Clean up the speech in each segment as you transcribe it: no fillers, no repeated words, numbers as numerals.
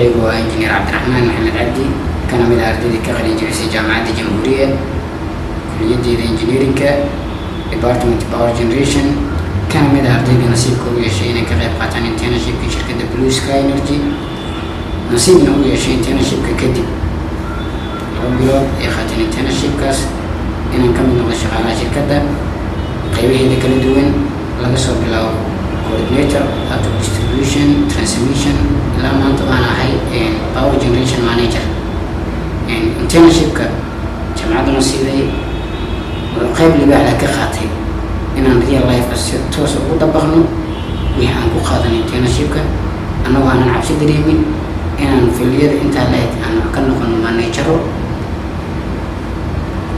magacaygu waa injineer cabdiraxmaan maxamed cabdi kana mid ah ardayda ka qalin jebisay jaamacadda jamhuuriya kulliyadeeda engineerinka department power generation kana mid ah ardayda nasiibka u yeeshay inay ka qayb qaataan internshipka shirkadda Blue Sky Energy nasiibna u yeeshay internshipka kadib 2 bilood ee qaateen internshipkaas inaan ka mid noqdo shaqaalaha shirkadda qaybaheeda kala duwan laga soo bilaabo coordinator up to distribution transmission ilaa maanta aan ahay power generation manager internshipka jaamacadda nasiiday wuxuu qayb libaax leh ka qaatay inaan real life si toos ugu dabaqno wixii aan ku qaadanay internshipka annagoo aanan cabsi dareemin inaan filiyada intaa la eg aan ka noqono manajaro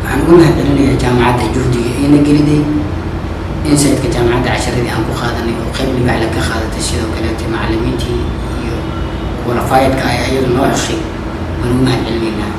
waxaan ugu mahadcelinayaa jaamacadda juhdiga ina geliday insightka jaamacadda casharadii aan ku qaadanay oo qayb libaax leh ka qaadatay sidoo kaleete macallimiintii iyo qualifiedka ay ayadu noo xushay waan ugu mahadcelinaynaa